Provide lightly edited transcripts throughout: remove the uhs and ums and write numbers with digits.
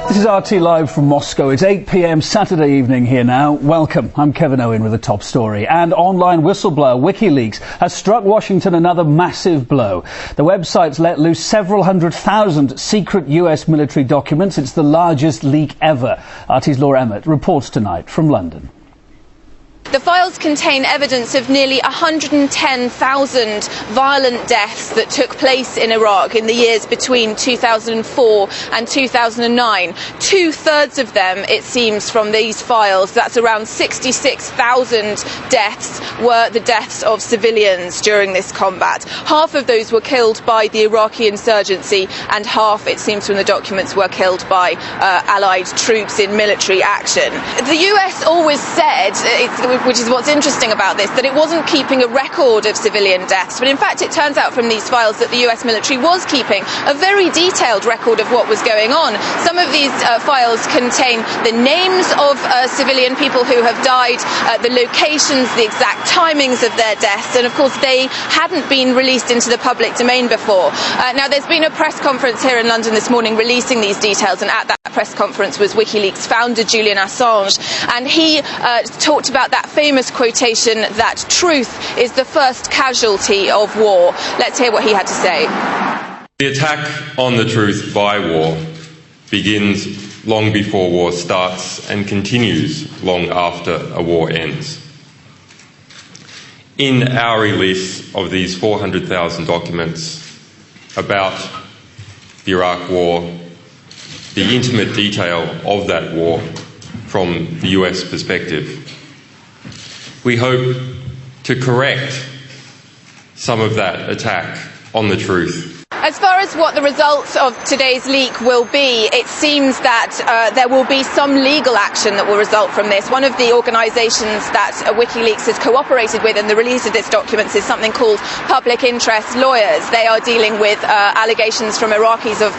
This is RT Live from Moscow. It's 8 p.m. Saturday evening here now. Welcome. I'm Kevin Owen with the top story. And online whistleblower WikiLeaks has struck Washington another massive blow. The website's let loose several 100,000 secret US military documents. It's the largest leak ever. RT's Laura Emmett reports tonight from London. The files contain evidence of nearly 110,000 violent deaths that took place in Iraq in the years between 2004 and 2009. Two-thirds of them, it seems from these files, that's around 66,000 deaths, were the deaths of civilians during this combat. Half of those were killed by the Iraqi insurgency, and half, it seems from the documents, were killed by Allied troops in military action. The US always said, which is what's interesting about this, that it wasn't keeping a record of civilian deaths. But in fact, it turns out from these files that the US military was keeping a very detailed record of what was going on. Some of these files contain the names of civilian people who have died, the locations, the exact timings of their deaths, and of course they hadn't been released into the public domain before. Now, there's been a press conference here in London this morning releasing these details, and at that press conference was WikiLeaks founder Julian Assange, and he talked about that famous quotation that truth is the first casualty of war. Let's hear what he had to say. The attack on the truth by war begins long before war starts and continues long after a war ends. In our release of these 400,000 documents about the Iraq War, the intimate detail of that war from the US perspective, we hope to correct some of that attack on the truth. As far as what the results of today's leak will be, it seems that there will be some legal action that will result from this. One of the organisations that WikiLeaks has cooperated with in the release of this document is something called Public Interest Lawyers. They are dealing with allegations from Iraqis of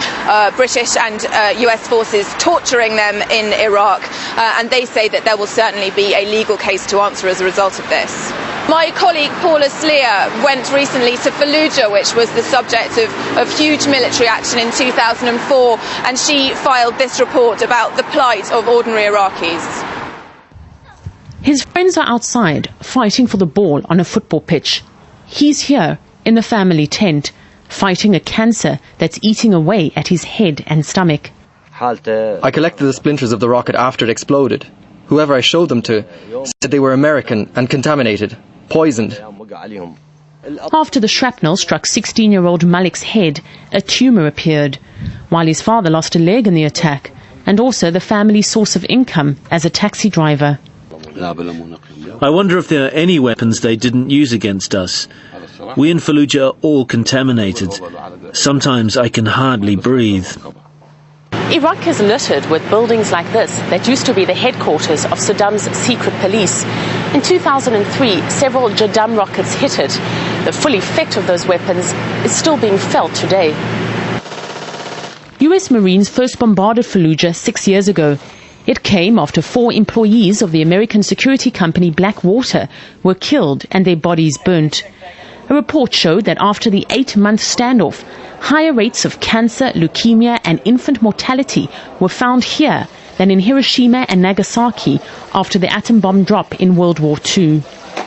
British and US forces torturing them in Iraq, and they say that there will certainly be a legal case to answer as a result of this. My colleague Paula Sleer went recently to Fallujah, which was the subject of huge military action in 2004, and she filed this report about the plight of ordinary Iraqis. His friends are outside, fighting for the ball on a football pitch. He's here, in the family tent, fighting a cancer that's eating away at his head and stomach. I collected the splinters of the rocket after it exploded. Whoever I showed them to said they were American and contaminated, poisoned. After the shrapnel struck 16-year-old Malik's head, a tumour appeared, while his father lost a leg in the attack, and also the family's source of income as a taxi driver. I wonder if there are any weapons they didn't use against us. We in Fallujah are all contaminated. Sometimes I can hardly breathe. Iraq is littered with buildings like this that used to be the headquarters of Saddam's secret police. In 2003, several Jadam rockets hit it. The full effect of those weapons is still being felt today. US Marines first bombarded Fallujah 6 years ago. It came after 4 employees of the American security company Blackwater were killed and their bodies burnt. A report showed that after the 8-month standoff, higher rates of cancer, leukemia and infant mortality were found here than in Hiroshima and Nagasaki after the atom bomb drop in World War II.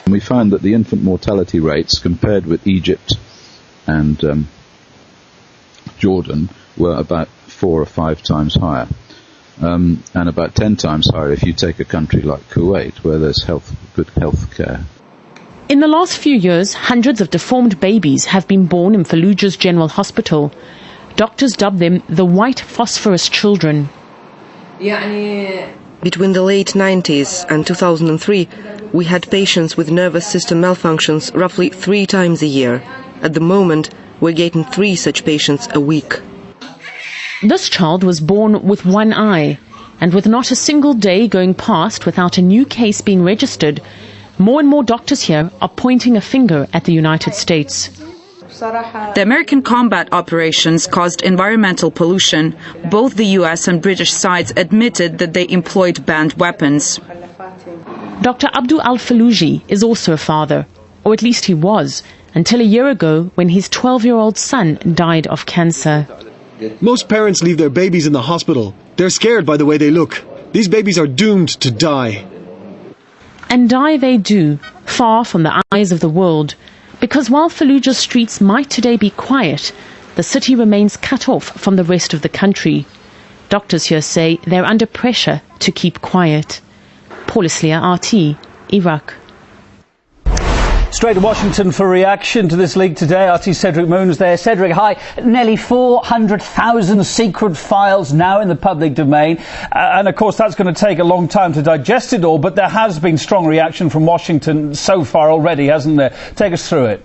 We found that the infant mortality rates compared with Egypt and Jordan were about 4 or 5 times higher, and about 10 times higher if you take a country like Kuwait, where there's good health care. In the last few years, hundreds of deformed babies have been born in Fallujah's General Hospital. Doctors dub them the white phosphorus children. Between the late 90s and 2003, we had patients with nervous system malfunctions roughly 3 times a year. At the moment, we're getting 3 such patients a week. This child was born with one eye, and with not a single day going past without a new case being registered, more and more doctors here are pointing a finger at the United States. The American combat operations caused environmental pollution. Both the US and British sides admitted that they employed banned weapons. Dr. Abdul Al-Faluji is also a father, or at least he was, until a year ago when his 12-year-old son died of cancer. Most parents leave their babies in the hospital. They're scared by the way they look. These babies are doomed to die. And die they do, far from the eyes of the world. Because while Fallujah's streets might today be quiet, the city remains cut off from the rest of the country. Doctors here say they're under pressure to keep quiet. Paul Islia, RT, Iraq. Straight to Washington for reaction to this leak today. RT Cedric Moon's there. Cedric, hi. Nearly 400,000 secret files now in the public domain. And of course, that's going to take a long time to digest it all. But there has been strong reaction from Washington so far already, hasn't there? Take us through it.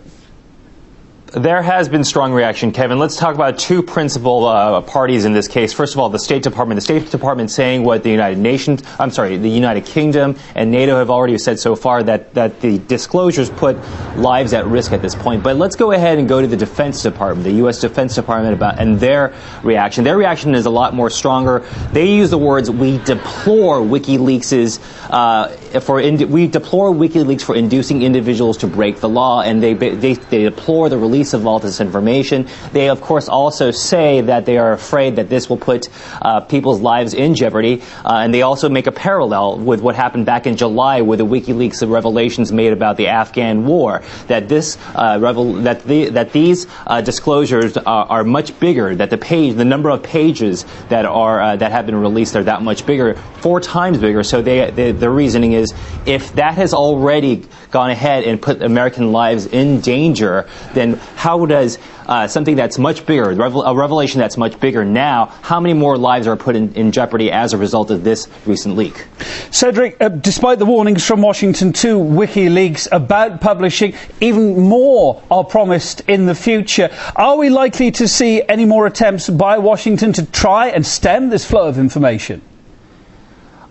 There has been strong reaction, Kevin. Let's talk about two principal parties in this case. First of all, the State Department. The State Department saying what the the United Kingdom and NATO have already said so far, that the disclosures put lives at risk at this point. But let's go ahead and go to the Defense Department, the U.S. Defense Department, and their reaction. Their reaction is a lot more stronger. They use the words, "We deplore WikiLeaks' we deplore WikiLeaks for inducing individuals to break the law," and they deplore the release of all this information. They, of course, also say that they are afraid that this will put people's lives in jeopardy, and they also make a parallel with what happened back in July with the WikiLeaks revelations made about the Afghan war. That these disclosures are much bigger. That the number of pages that have been released are that much bigger, 4 times bigger. So the reasoning is, if that has already gone ahead and put American lives in danger, then how does something that's much bigger, a revelation that's much bigger now, how many more lives are put in jeopardy as a result of this recent leak? Cedric, despite the warnings from Washington to WikiLeaks about publishing, even more are promised in the future. Are we likely to see any more attempts by Washington to try and stem this flow of information?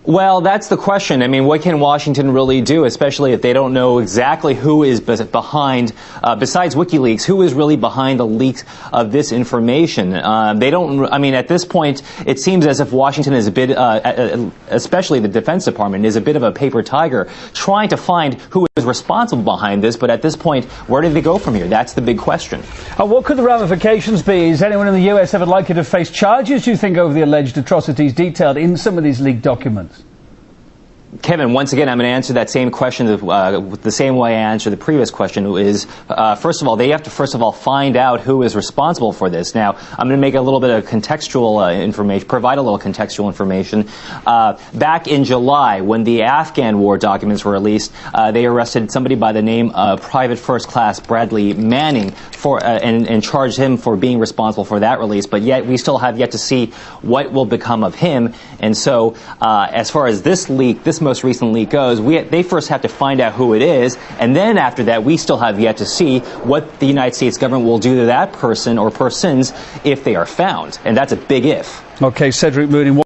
Well, that's the question. I mean, what can Washington really do, especially if they don't know exactly who is behind, besides WikiLeaks, who is really behind the leaks of this information? They don't, I mean, at this point, it seems as if Washington is a bit, especially the Defense Department, is a bit of a paper tiger, trying to find who is responsible behind this. But at this point, where do they go from here? That's the big question. What could the ramifications be? Is anyone in the US ever likely to face charges, do you think, over the alleged atrocities detailed in some of these leaked documents? Kevin, once again, I'm going to answer that same question the same way I answered the previous question. Is first of all, they have to find out who is responsible for this. Now, I'm going to make a little bit of contextual information, provide a little contextual information. Back in July, when the Afghan war documents were released, they arrested somebody by the name of Private First Class Bradley Manning and charged him for being responsible for that release. But yet, we still have yet to see what will become of him. And so, as far as this leak, this most recent leak goes, they first have to find out who it is, and then after that, we still have yet to see what the United States government will do to that person or persons if they are found. And that's a big if. Okay, Cedric Moon in